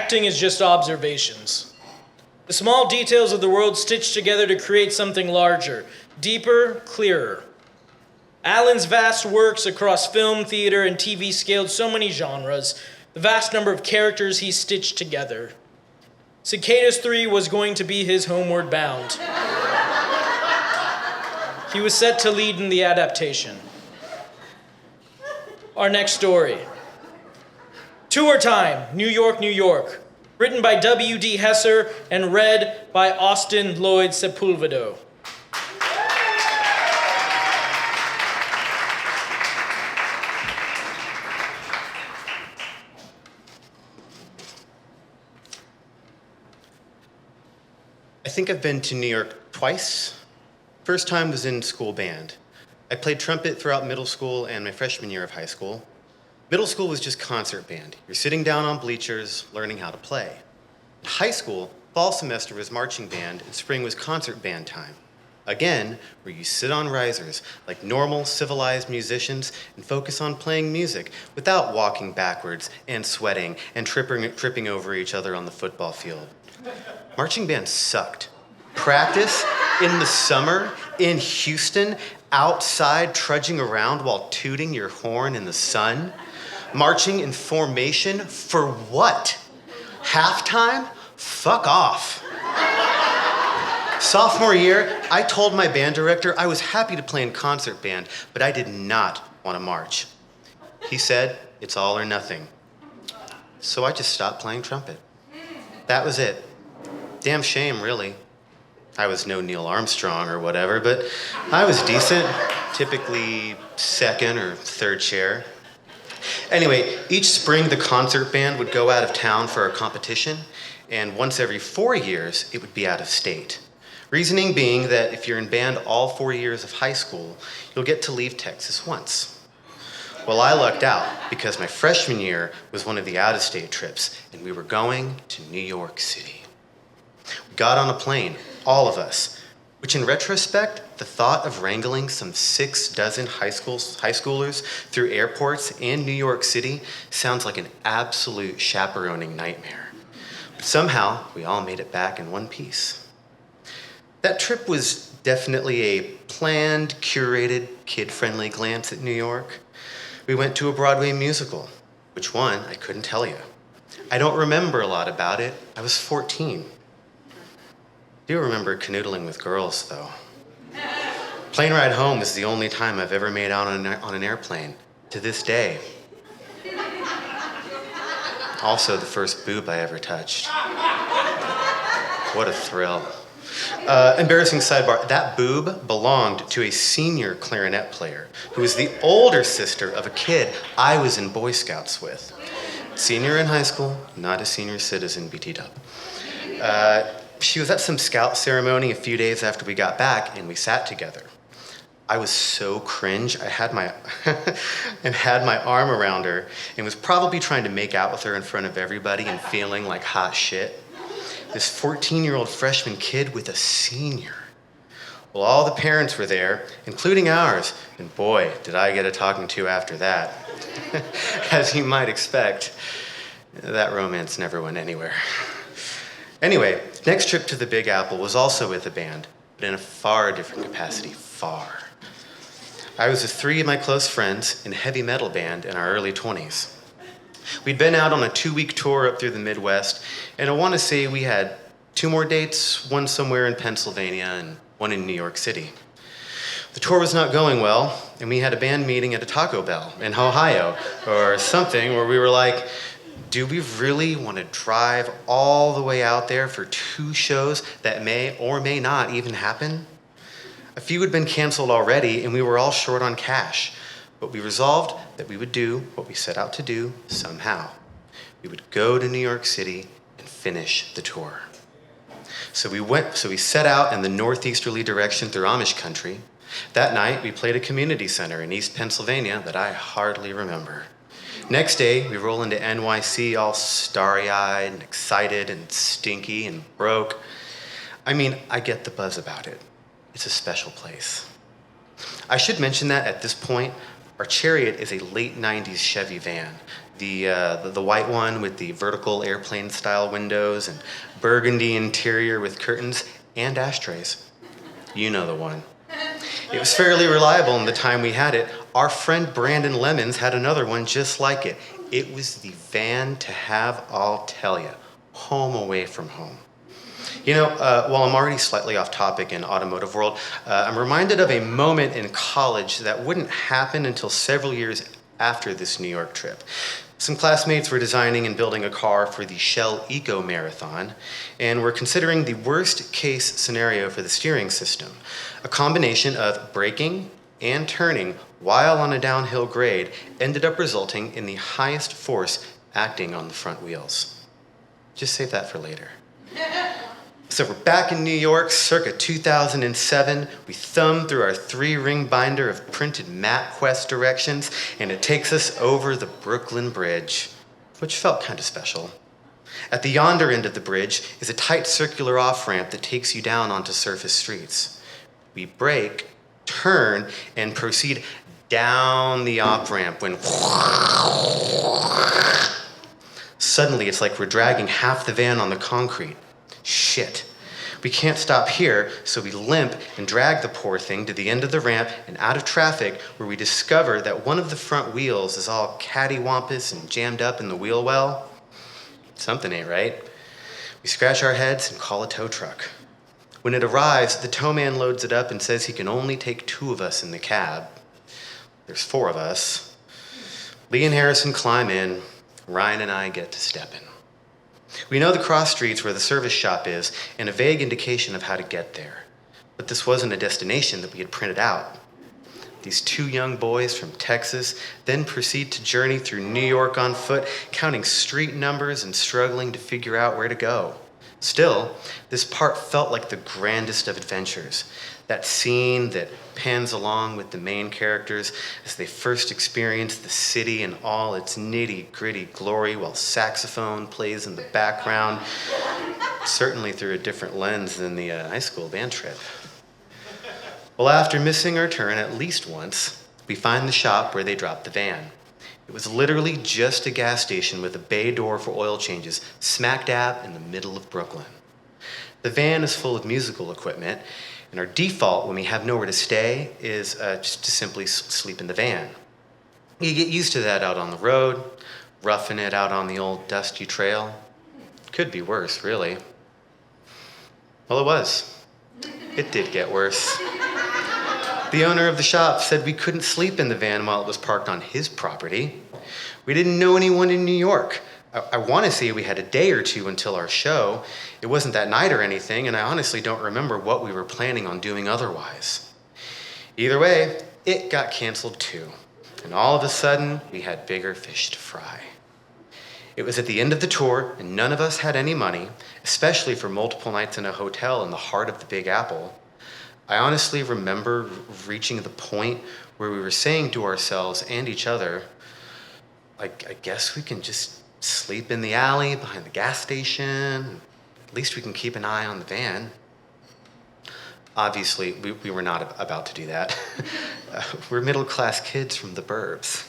Acting is just observations. The small details of the world stitched together to create something larger, deeper, clearer. Allen's vast works across film, theater, and TV scaled so many genres, the vast number of characters he stitched together. Cicadas 3 was going to be his homeward bound. He was set to lead in the adaptation. Our next story. Tour Time, New York, New York. Written by W.D. Hesser and read by Austin Lloyd Sepulvedo. I think I've been to New York twice. First time was in school band. I played trumpet throughout middle school and my freshman year of high school. Middle school was just concert band. You're sitting down on bleachers, learning how to play. In high school, fall semester was marching band and spring was concert band time. Again, where you sit on risers like normal, civilized musicians and focus on playing music without walking backwards and sweating and tripping over each other on the football field. Marching band sucked. Practice in the summer in Houston, outside trudging around while tooting your horn in the sun. Marching in formation for what? Halftime? Fuck off. Sophomore year, I told my band director I was happy to play in concert band, but I did not want to march. He said, it's all or nothing. So I just stopped playing trumpet. That was it. Damn shame, really. I was no Neil Armstrong or whatever, but I was decent, typically second or third chair. Anyway, each spring the concert band would go out of town for a competition, and once every 4 years, it would be out of state. Reasoning being that if you're in band all 4 years of high school, you'll get to leave Texas once. Well, I lucked out because my freshman year was one of the out-of-state trips, and we were going to New York City. We got on a plane, all of us, which in retrospect, the thought of wrangling some 6 dozen high schoolers through airports in New York City sounds like an absolute chaperoning nightmare. But somehow, we all made it back in one piece. That trip was definitely a planned, curated, kid-friendly glance at New York. We went to a Broadway musical. Which one? I couldn't tell you. I don't remember a lot about it. I was 14. I do remember canoodling with girls, though. Plane ride home is the only time I've ever made out on an airplane, to this day. Also, the first boob I ever touched. What a thrill. Embarrassing sidebar, that boob belonged to a senior clarinet player who was the older sister of a kid I was in Boy Scouts with. Senior in high school, not a senior citizen, BT dub. She was at some scout ceremony a few days after we got back, and we sat together. I was so cringe. I had my arm around her and was probably trying to make out with her in front of everybody and feeling like hot shit. This 14-year-old freshman kid with a senior. Well, all the parents were there, including ours, and boy, did I get a talking to after that. As you might expect, that romance never went anywhere. Anyway, next trip to the Big Apple was also with the band, but in a far different capacity, far. I was with 3 of my close friends in a heavy metal band in our early 20s. We'd been out on a 2-week tour up through the Midwest, and I want to say we had 2 more dates, one somewhere in Pennsylvania and one in New York City. The tour was not going well, and we had a band meeting at a Taco Bell in Ohio or something where we were like, do we really want to drive all the way out there for 2 shows that may or may not even happen? A few had been canceled already, and we were all short on cash. But we resolved that we would do what we set out to do somehow. We would go to New York City and finish the tour. So we set out in the northeasterly direction through Amish country. That night, we played a community center in East Pennsylvania that I hardly remember. Next day, we roll into NYC all starry-eyed and excited and stinky and broke. I mean, I get the buzz about it. It's a special place. I should mention that at this point, our Chariot is a late 90s Chevy van. The white one with the vertical airplane-style windows and burgundy interior with curtains and ashtrays. You know the one. It was fairly reliable in the time we had it. Our friend Brandon Lemons had another one just like it. It was the van to have, I'll tell you. Home away from home. You know, while I'm already slightly off topic in automotive world, I'm reminded of a moment in college that wouldn't happen until several years after this New York trip. Some classmates were designing and building a car for the Shell Eco Marathon, and were considering the worst case scenario for the steering system, a combination of braking and turning while on a downhill grade ended up resulting in the highest force acting on the front wheels. Just save that for later. So we're back in New York, circa 2007. We thumb through our 3-ring binder of printed MapQuest directions, and it takes us over the Brooklyn Bridge, which felt kind of special. At the yonder end of the bridge is a tight circular off-ramp that takes you down onto surface streets. We brake, turn, and proceed down the off-ramp when suddenly it's like we're dragging half the van on the concrete. Shit. We can't stop here, so we limp and drag the poor thing to the end of the ramp and out of traffic, where we discover that one of the front wheels is all cattywampus and jammed up in the wheel well. Something ain't right. We scratch our heads and call a tow truck. When it arrives, the towman loads it up and says he can only take 2 of us in the cab. There's 4 of us. Lee and Harrison climb in. Ryan and I get to step in. We know the cross streets where the service shop is and a vague indication of how to get there. But this wasn't a destination that we had printed out. These 2 young boys from Texas then proceed to journey through New York on foot, counting street numbers and struggling to figure out where to go. Still, this part felt like the grandest of adventures. That scene that pans along with the main characters as they first experience the city in all its nitty-gritty glory while saxophone plays in the background, certainly through a different lens than the high school band trip. Well, after missing our turn at least once, we find the shop where they dropped the van. It was literally just a gas station with a bay door for oil changes, smack dab in the middle of Brooklyn. The van is full of musical equipment, and our default when we have nowhere to stay is just to simply sleep in the van. You get used to that out on the road, roughing it out on the old dusty trail. Could be worse, really. Well, it was. It did get worse. The owner of the shop said we couldn't sleep in the van while it was parked on his property. We didn't know anyone in New York. I want to say we had a day or 2 until our show. It wasn't that night or anything, and I honestly don't remember what we were planning on doing otherwise. Either way, it got canceled too. And all of a sudden, we had bigger fish to fry. It was at the end of the tour, and none of us had any money, especially for multiple nights in a hotel in the heart of the Big Apple. I honestly remember reaching the point where we were saying to ourselves and each other, like, I guess we can just sleep in the alley behind the gas station. At least we can keep an eye on the van. Obviously, we were not about to do that. We're middle-class kids from the burbs.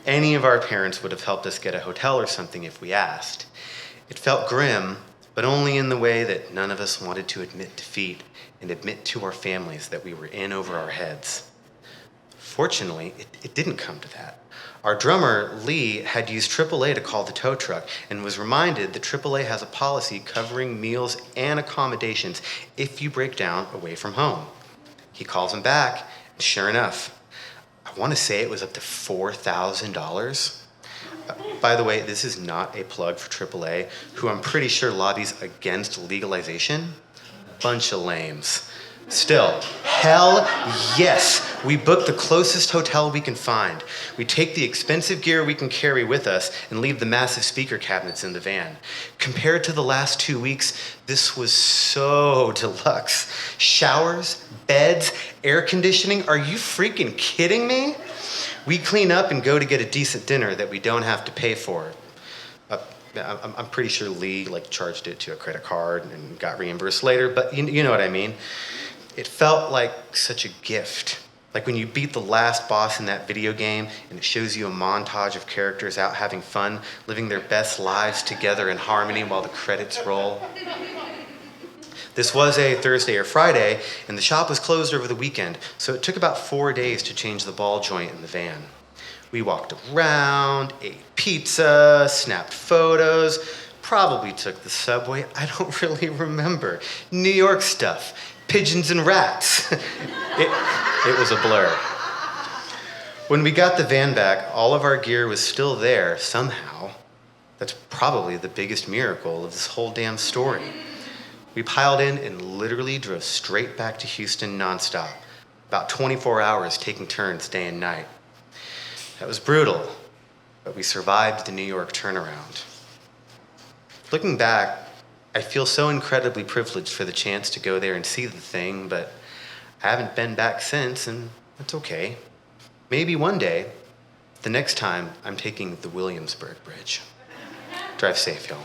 Any of our parents would have helped us get a hotel or something if we asked. It felt grim, but only in the way that none of us wanted to admit defeat and admit to our families that we were in over our heads. Fortunately, it didn't come to that. Our drummer, Lee, had used AAA to call the tow truck and was reminded that AAA has a policy covering meals and accommodations if you break down away from home. He calls him back, and sure enough, I want to say it was up to $4,000. By the way, this is not a plug for AAA, who I'm pretty sure lobbies against legalization. Bunch of lames. Still, hell yes, we book the closest hotel we can find. We take the expensive gear we can carry with us and leave the massive speaker cabinets in the van. Compared to the last 2 weeks, this was so deluxe. Showers, beds, air conditioning, are you freaking kidding me? We clean up and go to get a decent dinner that we don't have to pay for. I'm pretty sure Lee charged it to a credit card and got reimbursed later, but you know what I mean. It felt like such a gift. Like when you beat the last boss in that video game and it shows you a montage of characters out having fun, living their best lives together in harmony while the credits roll. This was a Thursday or Friday, and the shop was closed over the weekend, so it took about 4 days to change the ball joint in the van. We walked around, ate pizza, snapped photos, probably took the subway. I don't really remember. New York stuff, pigeons and rats. It was a blur. When we got the van back, all of our gear was still there somehow. That's probably the biggest miracle of this whole damn story. We piled in and literally drove straight back to Houston nonstop, about 24 hours taking turns day and night. That was brutal, but we survived the New York turnaround. Looking back, I feel so incredibly privileged for the chance to go there and see the thing, but I haven't been back since, and that's okay. Maybe one day, the next time I'm taking the Williamsburg Bridge. Drive safe, y'all.